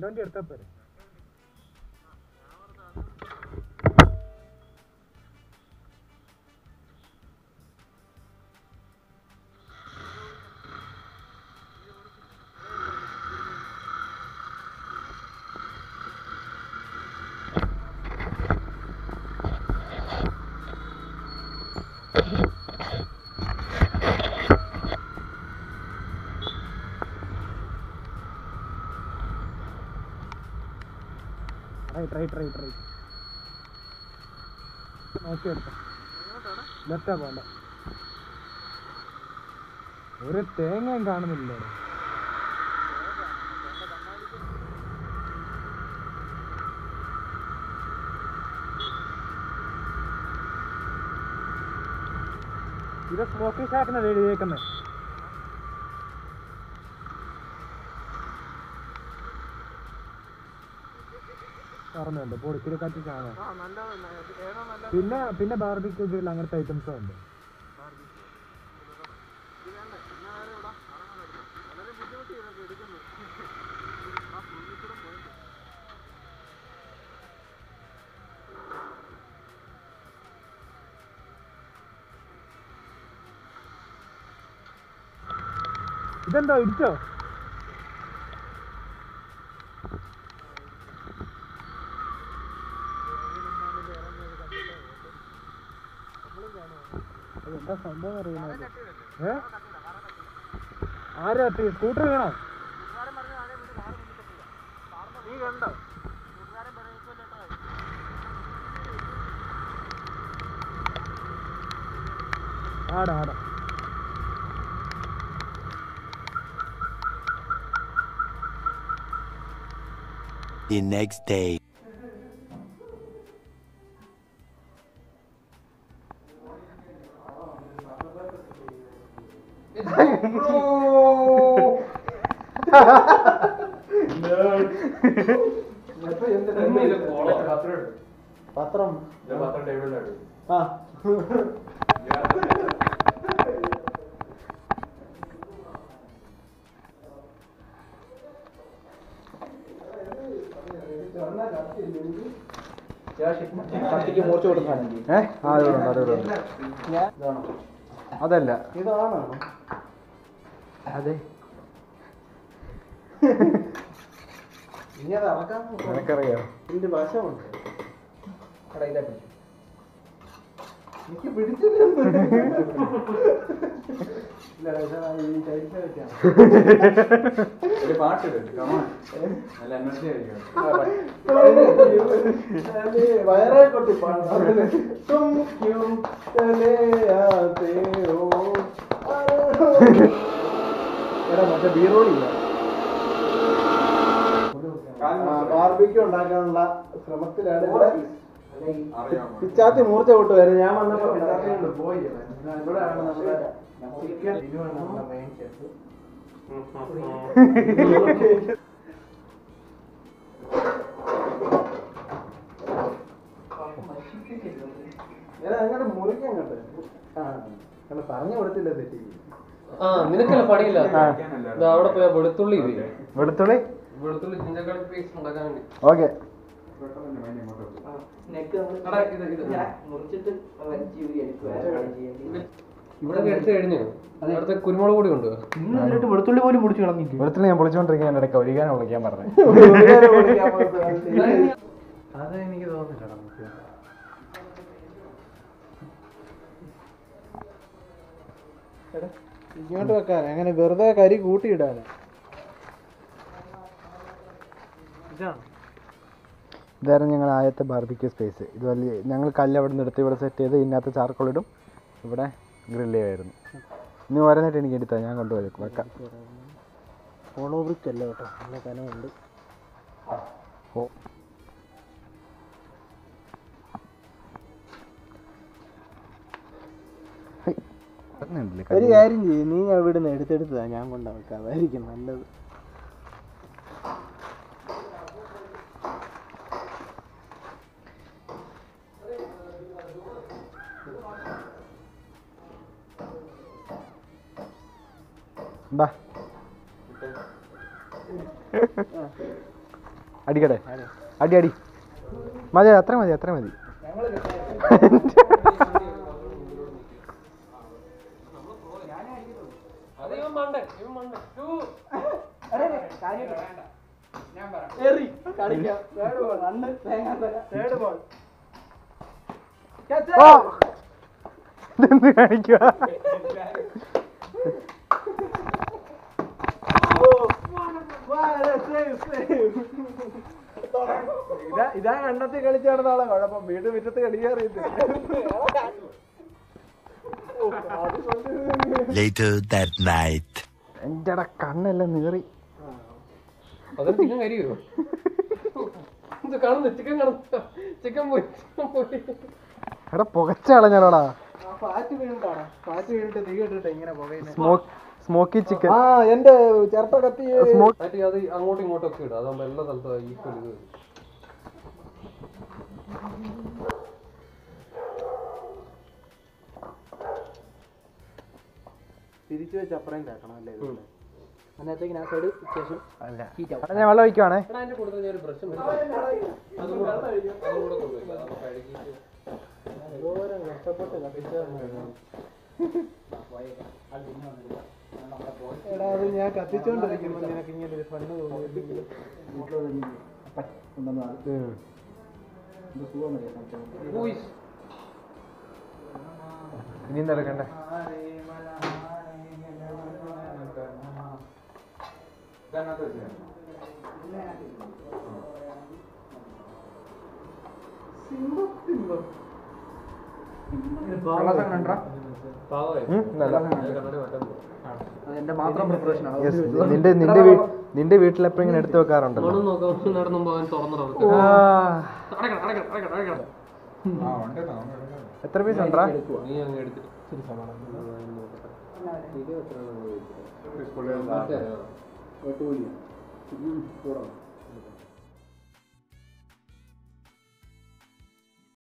വണ്ടി എടുത്താ പോരെ. ട്രൈ നോക്കിയെടുത്ത ലെഫ്റ്റാ പോണ്ട. ഒരു തേങ്ങയും കാണുന്നില്ല. ഇത് സ്മോക്കിംഗ് ഷാപ്പിനാണ് എഴുതിയേക്കുന്നത്. പറഞ്ഞുണ്ട് പൊടിച്ചിരി കത്തിച്ചാണ്. പിന്നെ ബാർബിക്യൂ ഗ്രിൽ അങ്ങനത്തെ ഐറ്റംസും ഉണ്ട്. ഇതെന്തോ ഇടിച്ചോ? എന്താ സംഭവം അറിയുന്നത്? ആരാ സ്കൂട്ടർ വീണോ? ആടാ The next day. പത്രം അതല്ല ഇതാണോ? അതെ നിനക്കറിയോ? ഇതിന്റെ വശമുണ്ട്. എനിക്ക് പിടിച്ചില്ല. വയറേ കൊട്ടി മറ്റേ ബീറോളില്ല. ബാർബിക്യൂ ഉണ്ടാക്കാനുള്ള ശ്രമത്തിലാണ്. ഇവിടെ പിച്ചാത്തി മൂർച്ച വിട്ടു വരും. ഞാൻ വന്നപ്പോ പിച്ചാത്തി കൊണ്ട് പോയി. ഇവിടെയാണ് നമ്മുടെ ചിക്കൻ മെയിൻ ഷെഫ്. അങ്ങനെ മുറിക്കാൻ കണ്ടു പറഞ്ഞു കൊടുത്തില്ല തെറ്റി. നിനക്കല്ല പണിയില്ല. അവിടെ പോയാ വെളുത്തുള്ളി ജിഞ്ചർ ഗാർലിക് പേസ്റ്റ് ഉണ്ടാക്കാൻ വേണ്ടി. ഓക്കെ ഇവിടെ എടുത്തു കഴിഞ്ഞു. അടുത്ത കുരുമുളക് പൊടി കൊണ്ട് വെളുത്തുള്ളി പോലും പൊടിച്ചു കളഞ്ഞിട്ട്. വെളുത്തുള്ളി ഞാൻ പൊളിച്ചോണ്ടിരിക്കാൻ ഇടയ്ക്ക് ഒരിക്കാനെ വിളിക്കാൻ പറഞ്ഞു. അത് എനിക്ക് തോന്നുന്നില്ല. ഇങ്ങോട്ട് വെക്കാൻ അങ്ങനെ വെറുതെ കരി കൂട്ടിയിടാൻ. ഇതായിരുന്നു ഞങ്ങൾ ആദ്യത്തെ ബാർബിക്യൂ സ്പേസ്. ഇത് വലിയ ഞങ്ങൾ കല്ല് അവിടെ നിന്ന് എടുത്ത് ഇവിടെ സെറ്റ് ചെയ്ത് ഇതിനകത്ത് ചാർക്കോളിടും. ഇവിടെ ഗ്രില്ല് ചെയ്യുമായിരുന്നു. ഇനി ഓരോന്നായിട്ട് എനിക്ക് എടുത്താൽ ഞാൻ കൊണ്ടുപോയി വെക്കാം. ഹോളോ ബ്രിക്ക് അല്ല കേട്ടോ, നല്ല കനമുണ്ട്. ഒരു കാര്യം ചെയ്യും, നീ അവിടെ നിന്ന് എടുത്തെടുത്തതാ, ഞാൻ കൊണ്ടുവെക്കാം. അതായിരിക്കും നല്ലത്. ബാ അടിക്കട്ടെ, അടി അടി. മതി, അത്ര മതി, അത്ര മതി. എന്ത് കാണിക്കുക? ഇതാ കണ്ടത്തിൽ കളിച്ചു നടന്നാളെ കുഴപ്പം. വീട് മുറ്റത്ത് കളിക്കാറിയില്ല. Later that night. എൻ്റെ കണ്ണെല്ലാം നീറി. അതൊരു ചിക്കൻ കരിയോ? കാണുന്നു, ചിക്കൻ കാണുന്നു. ചിക്കൻ പോയി. എടാ പുകച്ച കളഞ്ഞാലോടാ. ഫാറ്റ് വീണിട്ടാണ്. ഫാറ്റ് വീണിട്ട് തീ ഇട്ടിട്ട് ഇങ്ങനെ പുകയുന്നത്. Smoky chicken. ആ എന്റെ ചെറുപ്പ കത്തി. അത് അങ്ങോട്ടും ഇങ്ങോട്ടും ഒക്കെ ഇടും. അതാകുമ്പോ എല്ലാ സ്ഥലത്തും ഈക്വൽ ഇത്. തിരിച്ചു വെച്ച് അപ്പുറം കേൾക്കണം അല്ലേ? അതിനകത്തേക്ക് ഞാൻ സൈഡ് ശേഷം ഞാൻ വെള്ളം ഒഴിക്കുവാണേ. അതിന്റെ കൂടുതൽ ഞാൻ ഒരു ബ്രഷ് കഷ്ടപ്പെട്ട് എടാ അത് ഞാൻ കത്തിച്ചോണ്ടിരിക്കുമ്പോ നിനക്ക് ഇങ്ങനെ ഒരു ഫണ്ട് തോന്നിയില്ലെങ്കിൽ ഇനി നടക്കണ്ടേ? എന്റെ മാത്രം പ്രിപ്പറേഷൻ നിന്റെ വീട്ടിൽ എപ്പോഴും ഇങ്ങനെ എടുത്തു വെക്കാറുണ്ടല്ലോ. എത്ര പീസ് ഉണ്ടാ? നീ അങ്ങ് എടുത്തിട്ട്